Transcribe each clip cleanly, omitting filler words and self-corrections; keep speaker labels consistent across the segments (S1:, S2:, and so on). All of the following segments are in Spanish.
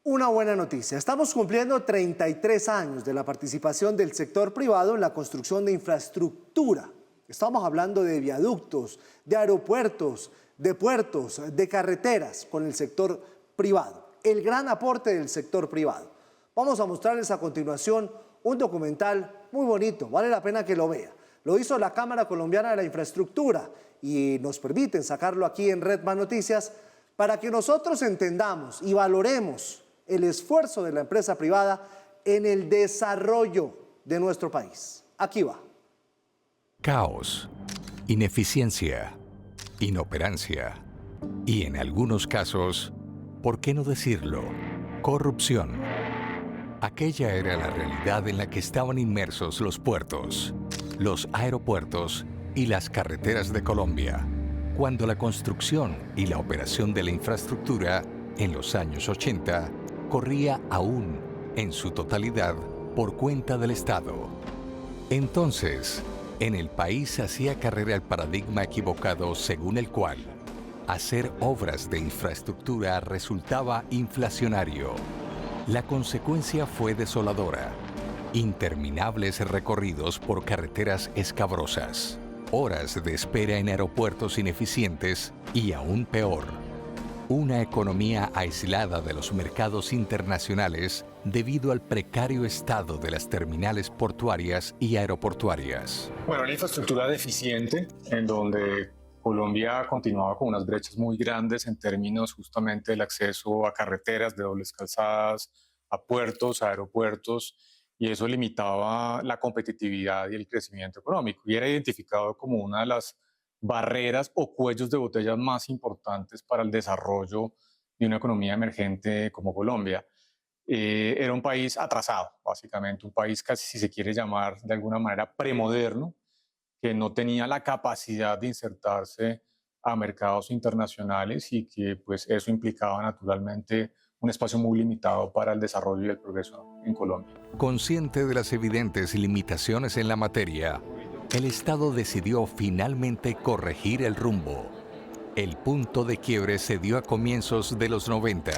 S1: Una buena noticia. Estamos cumpliendo 33 años de la participación del sector privado en la construcción de infraestructura. Estamos hablando de viaductos, de aeropuertos, de puertos, de carreteras con el sector privado. El gran aporte del sector privado. Vamos a mostrarles a continuación un documental muy bonito. Vale la pena que lo vea. Lo hizo la Cámara Colombiana de la Infraestructura y nos permiten sacarlo aquí en Red Más Noticias para que nosotros entendamos y valoremos el esfuerzo de la empresa privada en el desarrollo de nuestro país. Aquí va.
S2: Caos, ineficiencia, inoperancia y en algunos casos, ¿por qué no decirlo?, corrupción. Aquella era la realidad en la que estaban inmersos los puertos, los aeropuertos y las carreteras de Colombia, cuando la construcción y la operación de la infraestructura en los años 80 corría aún, en su totalidad, por cuenta del Estado. Entonces, en el país hacía carrera el paradigma equivocado según el cual hacer obras de infraestructura resultaba inflacionario. La consecuencia fue desoladora. Interminables recorridos por carreteras escabrosas, horas de espera en aeropuertos ineficientes y aún peor, una economía aislada de los mercados internacionales debido al precario estado de las terminales portuarias y aeroportuarias.
S3: Bueno, la infraestructura deficiente, en donde Colombia continuaba con unas brechas muy grandes en términos justamente del acceso a carreteras de dobles calzadas, a puertos, a aeropuertos, y eso limitaba la competitividad y el crecimiento económico. Y era identificado como una de las barreras o cuellos de botella más importantes para el desarrollo de una economía emergente como Colombia. Era un país atrasado, básicamente, un país casi, si se quiere llamar de alguna manera, premoderno, que no tenía la capacidad de insertarse a mercados internacionales y que pues eso implicaba naturalmente un espacio muy limitado para el desarrollo y el progreso en Colombia.
S2: Consciente de las evidentes limitaciones en la materia, el Estado decidió finalmente corregir el rumbo. El punto de quiebre se dio a comienzos de los 90,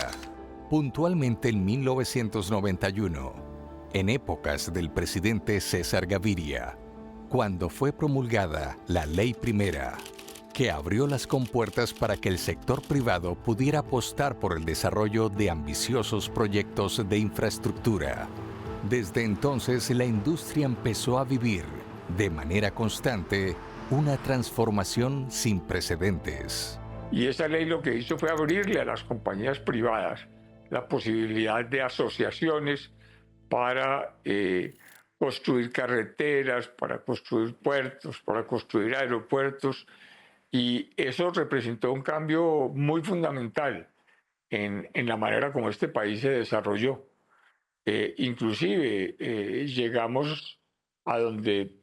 S2: puntualmente en 1991, en épocas del presidente César Gaviria, cuando fue promulgada la Ley Primera, que abrió las compuertas para que el sector privado pudiera apostar por el desarrollo de ambiciosos proyectos de infraestructura. Desde entonces, la industria empezó a vivir, de manera constante, una transformación sin precedentes.
S4: Y esa ley lo que hizo fue abrirle a las compañías privadas la posibilidad de asociaciones para construir carreteras, para construir puertos, para construir aeropuertos, y eso representó un cambio muy fundamental en la manera como este país se desarrolló. Inclusive llegamos a donde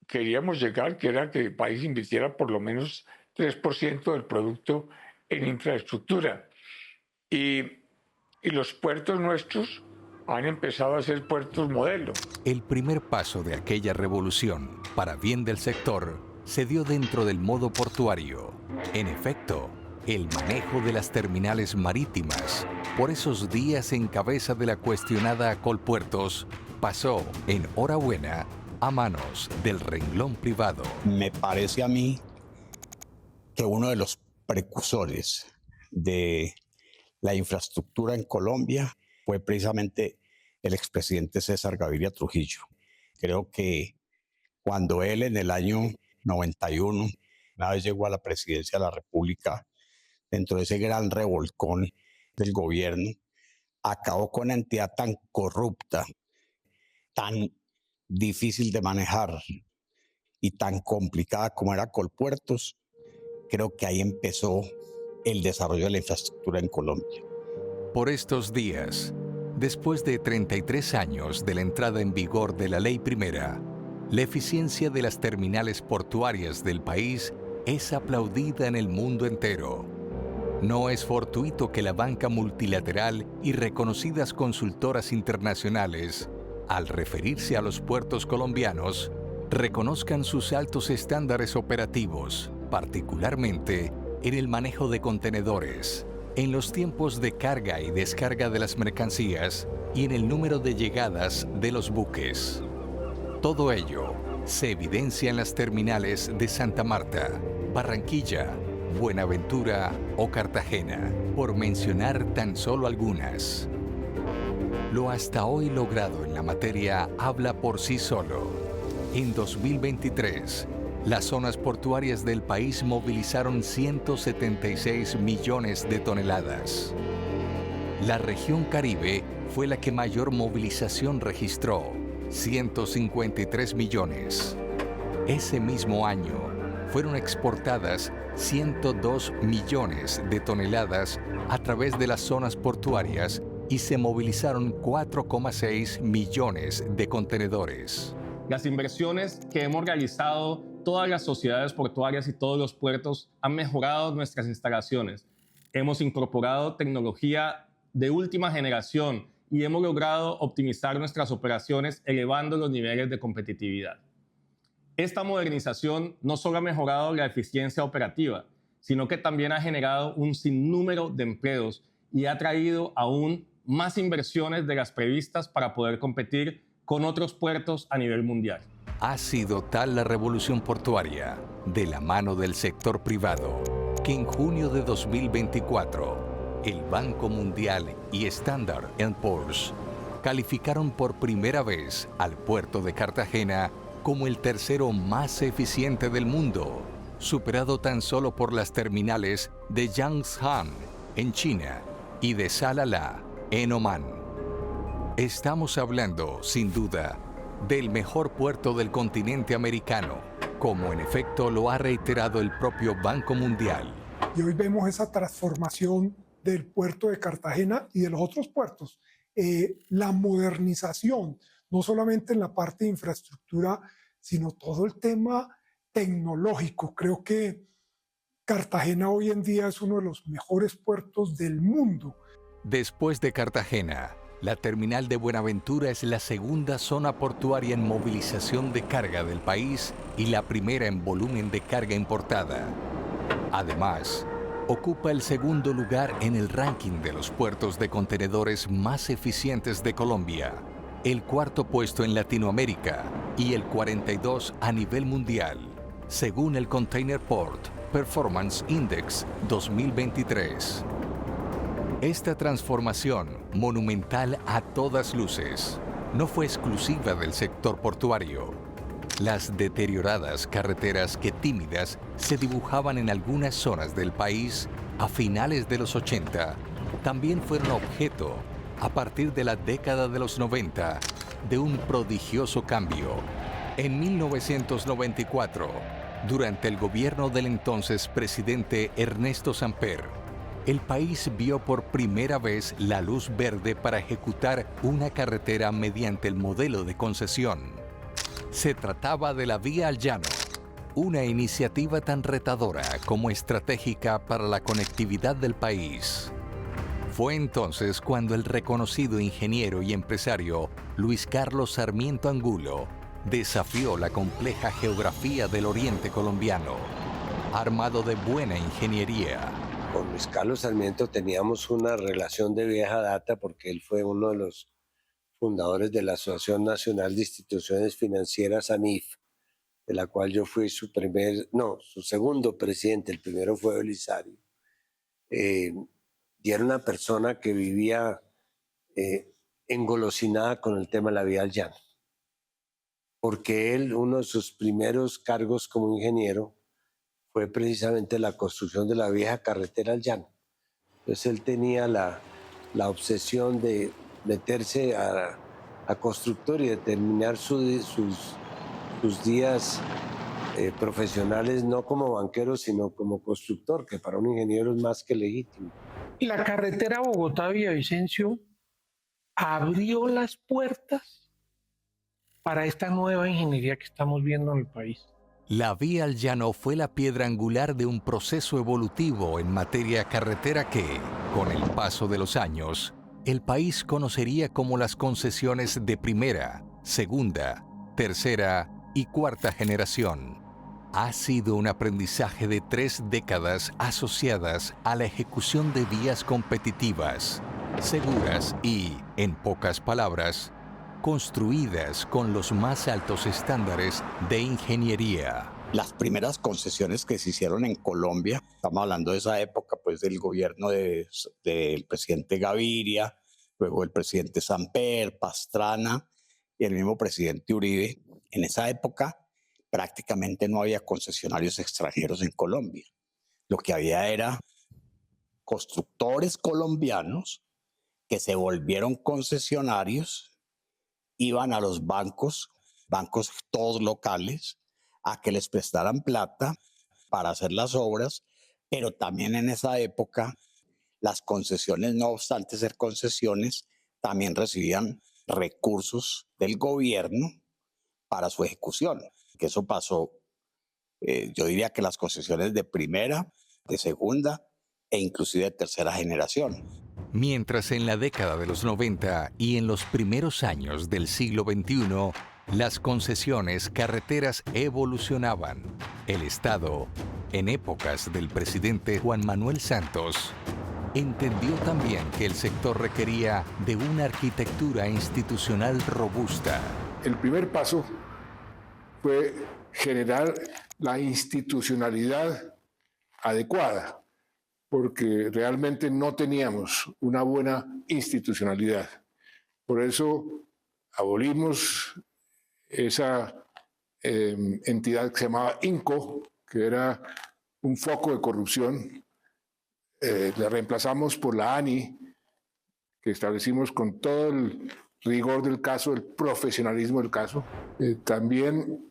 S4: queríamos llegar, que era que el país invirtiera por lo menos 3% del producto en infraestructura. Y los puertos nuestros han empezado a ser puertos modelo.
S2: El primer paso de aquella revolución, para bien del sector, se dio dentro del modo portuario. En efecto, el manejo de las terminales marítimas, por esos días en cabeza de la cuestionada Colpuertos, pasó, en hora buena, a manos del renglón privado.
S5: Me parece a mí que uno de los precursores de la infraestructura en Colombia fue precisamente el expresidente César Gaviria Trujillo. Creo que cuando él en el año 91, una vez llegó a la presidencia de la República, dentro de ese gran revolcón del gobierno, acabó con una entidad tan corrupta, tan difícil de manejar y tan complicada como era Colpuertos. Creo que ahí empezó el desarrollo de la infraestructura en Colombia.
S2: Por estos días, después de 33 años de la entrada en vigor de la Ley Primera, la eficiencia de las terminales portuarias del país es aplaudida en el mundo entero. No es fortuito que la banca multilateral y reconocidas consultoras internacionales, al referirse a los puertos colombianos, reconozcan sus altos estándares operativos, particularmente en el manejo de contenedores, en los tiempos de carga y descarga de las mercancías y en el número de llegadas de los buques. Todo ello se evidencia en las terminales de Santa Marta, Barranquilla, Buenaventura o Cartagena, por mencionar tan solo algunas. Lo hasta hoy logrado en la materia habla por sí solo. En 2023, las zonas portuarias del país movilizaron 176 millones de toneladas. La región Caribe fue la que mayor movilización registró, 153 millones. Ese mismo año, fueron exportadas 102 millones de toneladas a través de las zonas portuarias y se movilizaron 4,6 millones de contenedores.
S6: Las inversiones que hemos realizado todas las sociedades portuarias y todos los puertos han mejorado nuestras instalaciones. Hemos incorporado tecnología de última generación y hemos logrado optimizar nuestras operaciones elevando los niveles de competitividad. Esta modernización no solo ha mejorado la eficiencia operativa, sino que también ha generado un sinnúmero de empleos y ha traído aún más inversiones de las previstas para poder competir con otros puertos a nivel mundial.
S2: Ha sido tal la revolución portuaria, de la mano del sector privado, que en junio de 2024, el Banco Mundial y Standard & Poor's calificaron por primera vez al puerto de Cartagena como el tercero más eficiente del mundo, superado tan solo por las terminales de Yangshan en China y de Salalah en Omán. Estamos hablando, sin duda, del mejor puerto del continente americano, como en efecto lo ha reiterado el propio Banco Mundial.
S7: Y hoy vemos esa transformación del puerto de Cartagena y de los otros puertos. La modernización, no solamente en la parte de infraestructura, sino todo el tema tecnológico. Creo que Cartagena hoy en día es uno de los mejores puertos del mundo.
S2: Después de Cartagena, la terminal de Buenaventura es la segunda zona portuaria en movilización de carga del país y la primera en volumen de carga importada. Además, ocupa el segundo lugar en el ranking de los puertos de contenedores más eficientes de Colombia, el cuarto puesto en Latinoamérica y el 42 a nivel mundial, según el Container Port Performance Index 2023. Esta transformación, monumental a todas luces, no fue exclusiva del sector portuario. Las deterioradas carreteras que tímidas se dibujaban en algunas zonas del país a finales de los 80 también fueron objeto, a partir de la década de los 90, de un prodigioso cambio. En 1994, durante el gobierno del entonces presidente Ernesto Samper, el país vio por primera vez la luz verde para ejecutar una carretera mediante el modelo de concesión. Se trataba de la Vía al Llano, una iniciativa tan retadora como estratégica para la conectividad del país. Fue entonces cuando el reconocido ingeniero y empresario Luis Carlos Sarmiento Angulo desafió la compleja geografía del oriente colombiano, armado de buena ingeniería.
S8: Con Luis Carlos Sarmiento teníamos una relación de vieja data porque él fue uno de los fundadores de la Asociación Nacional de Instituciones Financieras, ANIF, de la cual yo fui su segundo presidente. El primero fue Belisario. Y era una persona que vivía engolosinada con el tema de la Vía al Llano, porque él, uno de sus primeros cargos como ingeniero, fue precisamente la construcción de la vieja carretera al llano. Entonces él tenía la obsesión de meterse a constructor y de terminar sus días profesionales no como banquero, sino como constructor, que para un ingeniero es más que legítimo.
S9: La carretera Bogotá-Villavicencio abrió las puertas para esta nueva ingeniería que estamos viendo en el país.
S2: La Vía al Llano fue la piedra angular de un proceso evolutivo en materia carretera que, con el paso de los años, el país conocería como las concesiones de primera, segunda, tercera y cuarta generación. Ha sido un aprendizaje de 3 décadas asociadas a la ejecución de vías competitivas, seguras y, en pocas palabras, construidas con los más altos estándares de ingeniería.
S5: Las primeras concesiones que se hicieron en Colombia, estamos hablando de esa época, pues del gobierno del presidente Gaviria, luego el presidente Samper, Pastrana y el mismo presidente Uribe. En esa época prácticamente no había concesionarios extranjeros en Colombia. Lo que había era constructores colombianos que se volvieron concesionarios, iban a los bancos todos locales, a que les prestaran plata para hacer las obras, pero también en esa época las concesiones, no obstante ser concesiones, también recibían recursos del gobierno para su ejecución. Que eso pasó, yo diría que las concesiones de primera, de segunda e inclusive de tercera generación.
S2: Mientras en la década de los 90 y en los primeros años del siglo XXI, las concesiones carreteras evolucionaban. El Estado, en épocas del presidente Juan Manuel Santos, entendió también que el sector requería de una arquitectura institucional robusta.
S10: El primer paso fue generar la institucionalidad adecuada, porque realmente no teníamos una buena institucionalidad. Por eso abolimos esa entidad que se llamaba INCO, que era un foco de corrupción. La reemplazamos por la ANI, que establecimos con todo el rigor del caso, el profesionalismo del caso. También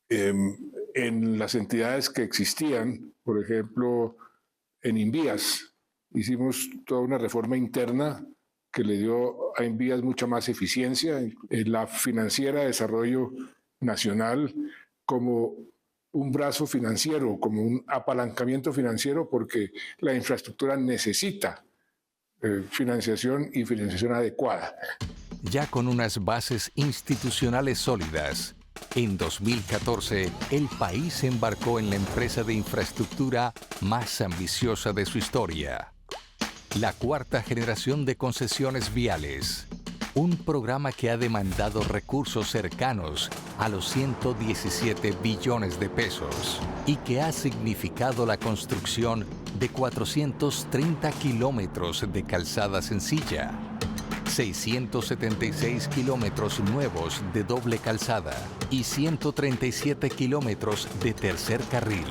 S10: en las entidades que existían, por ejemplo, en Invías, hicimos toda una reforma interna que le dio a Invías mucha más eficiencia. En la Financiera de Desarrollo Nacional como un brazo financiero, como un apalancamiento financiero, porque la infraestructura necesita financiación y financiación adecuada.
S2: Ya con unas bases institucionales sólidas, en 2014 el país se embarcó en la empresa de infraestructura más ambiciosa de su historia, la cuarta generación de concesiones viales. Un programa que ha demandado recursos cercanos a los 117 billones de pesos y que ha significado la construcción de 430 kilómetros de calzada sencilla, 676 kilómetros nuevos de doble calzada y 137 kilómetros de tercer carril,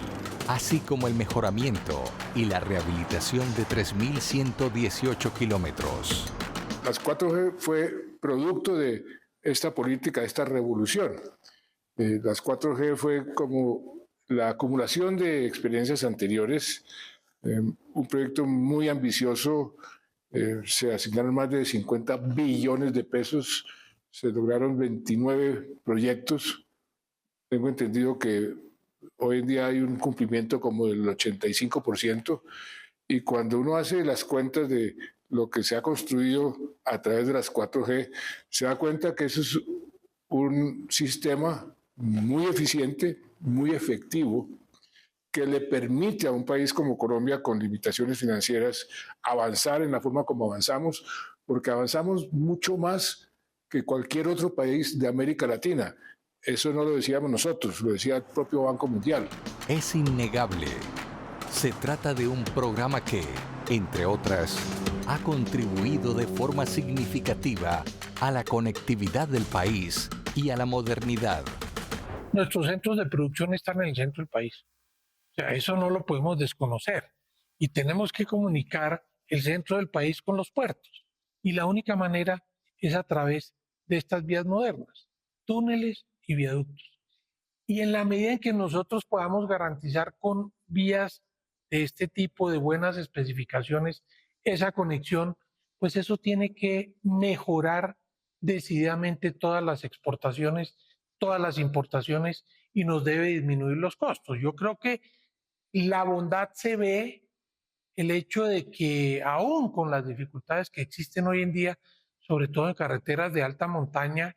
S2: así como el mejoramiento y la rehabilitación de 3.118 kilómetros.
S10: Las 4G fue producto de esta política, de esta revolución. Las 4G fue como la acumulación de experiencias anteriores, un proyecto muy ambicioso. Se asignaron más de 50 billones de pesos, se lograron 29 proyectos. Tengo entendido que hoy en día hay un cumplimiento como del 85%, y cuando uno hace las cuentas de lo que se ha construido a través de las 4G, se da cuenta que eso es un sistema muy eficiente, muy efectivo, que le permite a un país como Colombia, con limitaciones financieras, avanzar en la forma como avanzamos, porque avanzamos mucho más que cualquier otro país de América Latina. Eso no lo decíamos nosotros, lo decía el propio Banco Mundial.
S2: Es innegable. Se trata de un programa que, entre otras, ha contribuido de forma significativa a la conectividad del país y a la modernidad.
S9: Nuestros centros de producción están en el centro del país. O sea, eso no lo podemos desconocer. Y tenemos que comunicar el centro del país con los puertos. Y la única manera es a través de estas vías modernas, túneles y viaductos. Y en la medida en que nosotros podamos garantizar con vías de este tipo, de buenas especificaciones, esa conexión, pues eso tiene que mejorar decididamente todas las exportaciones, todas las importaciones, y nos debe disminuir los costos. Yo creo que la bondad se ve el hecho de que aún con las dificultades que existen hoy en día, sobre todo en carreteras de alta montaña,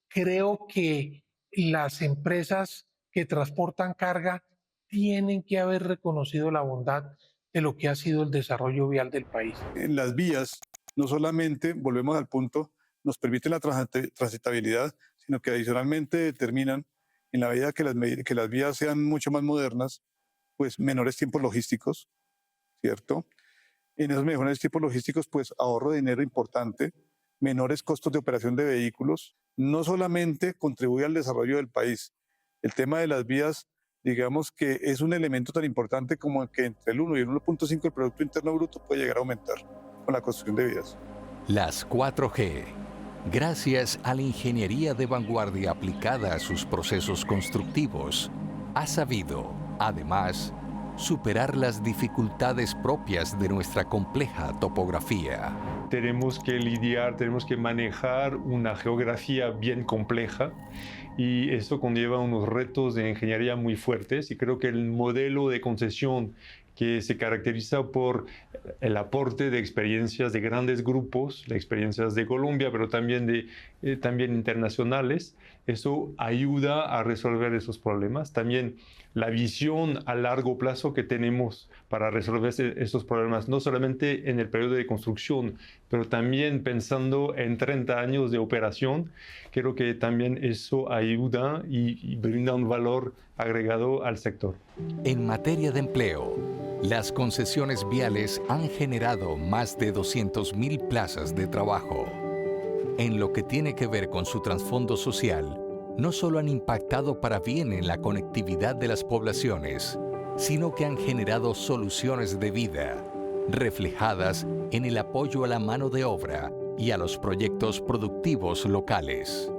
S9: creo que las empresas que transportan carga tienen que haber reconocido la bondad de lo que ha sido el desarrollo vial del país.
S11: En las vías, no solamente, volvemos al punto, nos permiten la transitabilidad, sino que adicionalmente determinan, en la medida que las vías sean mucho más modernas, pues menores tiempos logísticos, ¿cierto? En esos mejores tiempos logísticos, pues ahorro de dinero importante, menores costos de operación de vehículos, no solamente contribuye al desarrollo del país. El tema de las vías, digamos que es un elemento tan importante como que entre el 1 y el 1.5 del Producto Interno Bruto puede llegar a aumentar con la construcción de vías.
S2: Las 4G. Gracias a la ingeniería de vanguardia aplicada a sus procesos constructivos, ha sabido, además, superar las dificultades propias de nuestra compleja topografía.
S12: Tenemos que lidiar, tenemos que manejar una geografía bien compleja y esto conlleva unos retos de ingeniería muy fuertes y creo que el modelo de concesión que se caracteriza por el aporte de experiencias de grandes grupos, de experiencias de Colombia, pero también también internacionales. Eso ayuda a resolver esos problemas. También la visión a largo plazo que tenemos para resolver esos problemas, no solamente en el periodo de construcción, pero también pensando en 30 años de operación, creo que también eso ayuda y brinda un valor agregado al sector.
S2: En materia de empleo, las concesiones viales han generado más de 200,000 plazas de trabajo. En lo que tiene que ver con su trasfondo social, no solo han impactado para bien en la conectividad de las poblaciones, sino que han generado soluciones de vida, reflejadas en el apoyo a la mano de obra y a los proyectos productivos locales.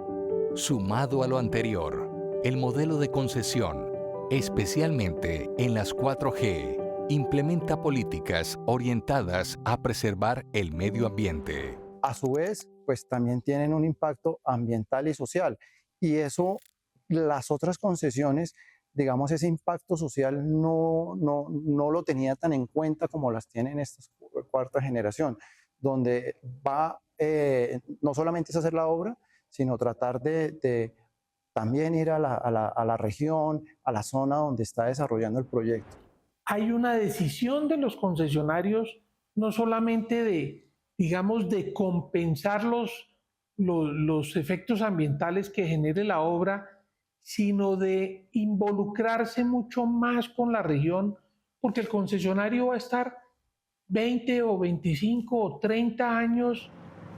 S2: Sumado a lo anterior, el modelo de concesión, especialmente en las 4G, implementa políticas orientadas a preservar el medio ambiente.
S13: A su vez, pues también tienen un impacto ambiental y social. Y eso, las otras concesiones, digamos, ese impacto social no lo tenía tan en cuenta como las tienen estas cuarta generación, donde va, no solamente es hacer la obra, sino tratar de también ir a la región, a la zona donde está desarrollando el proyecto.
S9: Hay una decisión de los concesionarios no solamente de compensar los efectos ambientales que genere la obra, sino de involucrarse mucho más con la región, porque el concesionario va a estar 20 o 25 o 30 años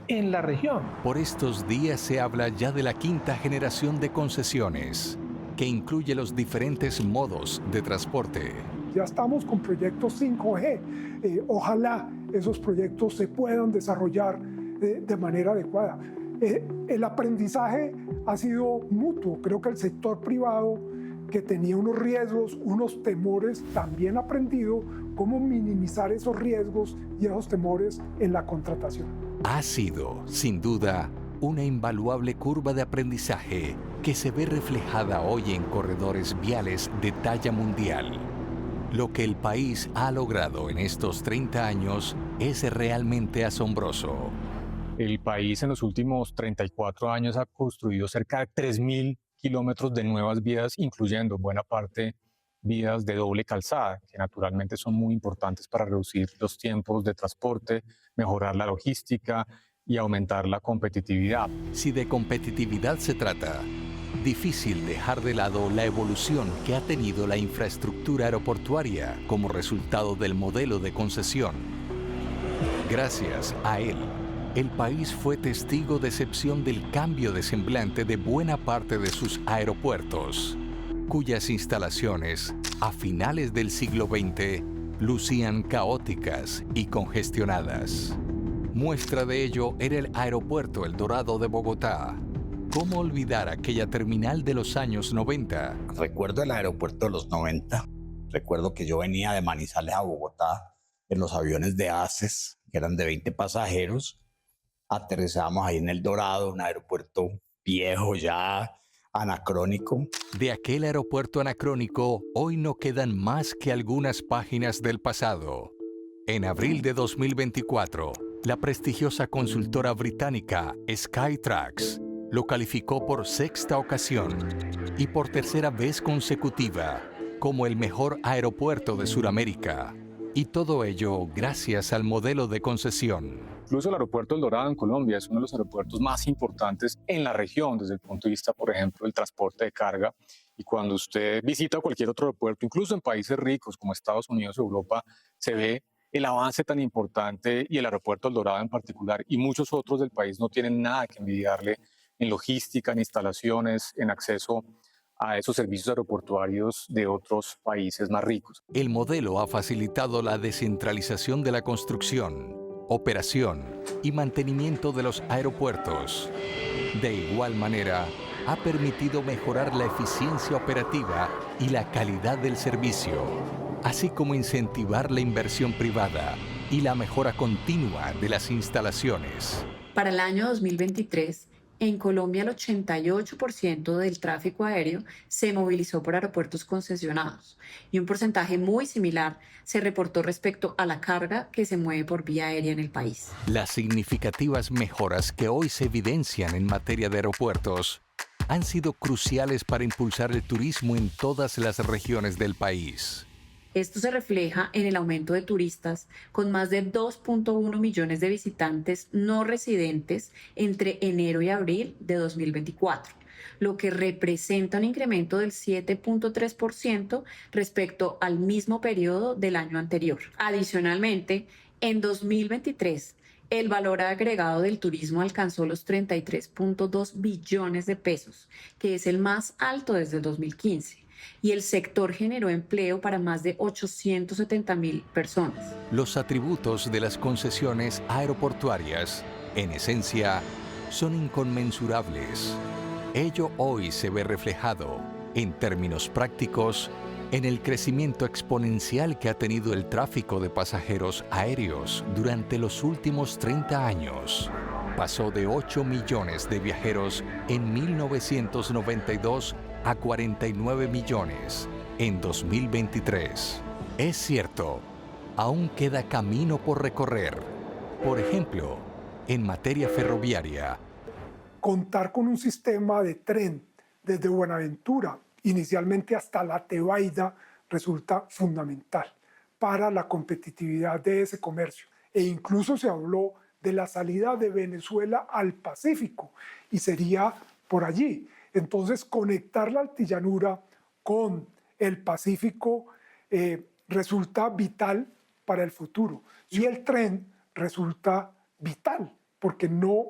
S9: en la región.
S2: Por estos días se habla ya de la quinta generación de concesiones, que incluye los diferentes modos de transporte.
S7: Ya estamos con proyectos 5G. Ojalá esos proyectos se puedan desarrollar de manera adecuada. El aprendizaje ha sido mutuo. Creo que el sector privado, que tenía unos riesgos, unos temores, también ha aprendido cómo minimizar esos riesgos y esos temores en la contratación.
S2: Ha sido, sin duda, una invaluable curva de aprendizaje que se ve reflejada hoy en corredores viales de talla mundial. Lo que el país ha logrado en estos 30 años es realmente asombroso.
S3: El país en los últimos 34 años ha construido cerca de 3.000 kilómetros de nuevas vías, incluyendo buena parte vías de doble calzada, que naturalmente son muy importantes para reducir los tiempos de transporte, mejorar la logística y aumentar la competitividad.
S2: Si de competitividad se trata, difícil dejar de lado la evolución que ha tenido la infraestructura aeroportuaria como resultado del modelo de concesión. Gracias a él, el país fue testigo de excepción del cambio de semblante de buena parte de sus aeropuertos, cuyas instalaciones, a finales del siglo XX, lucían caóticas y congestionadas. Muestra de ello era el Aeropuerto El Dorado de Bogotá. ¿Cómo olvidar aquella terminal de los años 90?
S5: Recuerdo el aeropuerto de los 90. Recuerdo que yo venía de Manizales a Bogotá en los aviones de ACES, que eran de 20 pasajeros. Aterrizamos ahí en El Dorado, un aeropuerto viejo ya, anacrónico.
S2: De aquel aeropuerto anacrónico, hoy no quedan más que algunas páginas del pasado. En abril de 2024, la prestigiosa consultora británica Skytrax lo calificó por sexta ocasión y por tercera vez consecutiva como el mejor aeropuerto de Sudamérica. Y todo ello gracias al modelo de concesión.
S3: Incluso el aeropuerto El Dorado en Colombia es uno de los aeropuertos más importantes en la región desde el punto de vista, por ejemplo, del transporte de carga. Y cuando usted visita cualquier otro aeropuerto, incluso en países ricos como Estados Unidos o Europa, se ve el avance tan importante, y el aeropuerto El Dorado en particular y muchos otros del país no tienen nada que envidiarle en logística, en instalaciones, en acceso a esos servicios aeroportuarios de otros países más ricos.
S2: El modelo ha facilitado la descentralización de la construcción, operación y mantenimiento de los aeropuertos. De igual manera, ha permitido mejorar la eficiencia operativa y la calidad del servicio, así como incentivar la inversión privada y la mejora continua de las instalaciones.
S14: Para el año 2023, en Colombia el 88% del tráfico aéreo se movilizó por aeropuertos concesionados y un porcentaje muy similar se reportó respecto a la carga que se mueve por vía aérea en el país.
S2: Las significativas mejoras que hoy se evidencian en materia de aeropuertos han sido cruciales para impulsar el turismo en todas las regiones del país.
S14: Esto se refleja en el aumento de turistas, con más de 2.1 millones de visitantes no residentes entre enero y abril de 2024, lo que representa un incremento del 7.3% respecto al mismo periodo del año anterior. Adicionalmente, en 2023, el valor agregado del turismo alcanzó los 33.2 billones de pesos, que es el más alto desde el 2015. Y el sector generó empleo para más de 870.000 personas.
S2: Los atributos de las concesiones aeroportuarias, en esencia, son inconmensurables. Ello hoy se ve reflejado, en términos prácticos, en el crecimiento exponencial que ha tenido el tráfico de pasajeros aéreos durante los últimos 30 años. Pasó de 8 millones de viajeros en 1992 a 49 millones en 2023. Es cierto, aún queda camino por recorrer. Por ejemplo, en materia ferroviaria.
S7: Contar con un sistema de tren desde Buenaventura, inicialmente hasta La Tebaida, resulta fundamental para la competitividad de ese comercio. E incluso se habló de la salida de Venezuela al Pacífico, y sería por allí. Entonces, conectar la altillanura con el Pacífico resulta vital para el futuro. Y el tren resulta vital, porque no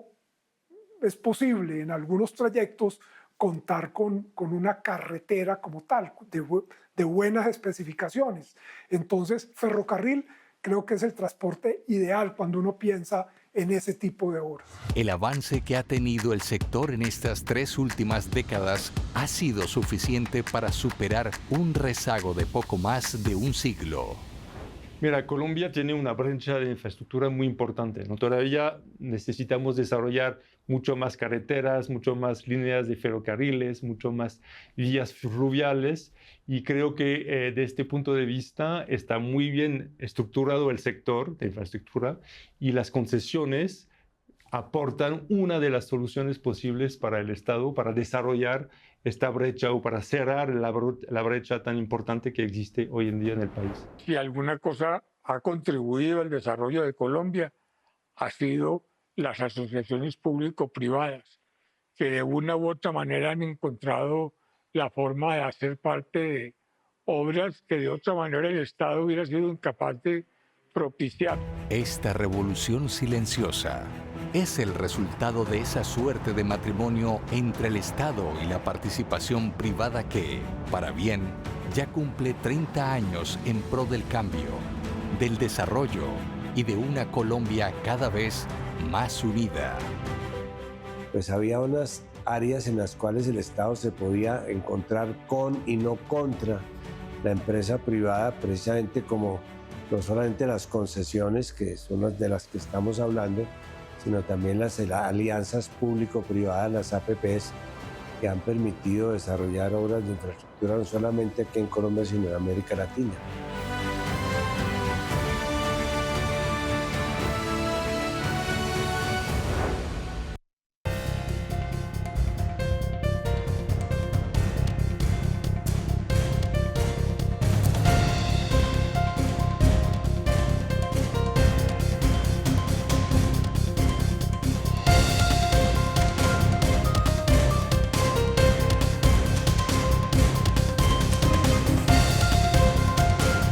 S7: es posible en algunos trayectos contar con una carretera como tal, de buenas especificaciones. Entonces, ferrocarril creo que es el transporte ideal cuando uno piensa en ese tipo de obras.
S2: El avance que ha tenido el sector en estas 3 últimas décadas ha sido suficiente para superar un rezago de poco más de un siglo.
S12: Mira, Colombia tiene una brecha de infraestructura muy importante, ¿no? Todavía necesitamos desarrollar mucho más carreteras, mucho más líneas de ferrocarriles, mucho más vías fluviales, y creo que de este punto de vista está muy bien estructurado el sector de infraestructura, y las concesiones aportan una de las soluciones posibles para el Estado para desarrollar esta brecha o para cerrar la brecha tan importante que existe hoy en día en el país.
S4: Si alguna cosa ha contribuido al desarrollo de Colombia, ha sido las asociaciones público-privadas, que de una u otra manera han encontrado la forma de hacer parte de obras que de otra manera el Estado hubiera sido incapaz de propiciar.
S2: Esta revolución silenciosa es el resultado de esa suerte de matrimonio entre el Estado y la participación privada que, para bien, ya cumple 30 años en pro del cambio, del desarrollo y de una Colombia cada vez más unida.
S8: Pues había unas áreas en las cuales el Estado se podía encontrar con y no contra la empresa privada, precisamente como no solamente las concesiones, que son las de las que estamos hablando, sino también las alianzas público-privadas, las APPs, que han permitido desarrollar obras de infraestructura no solamente aquí en Colombia, sino en América Latina.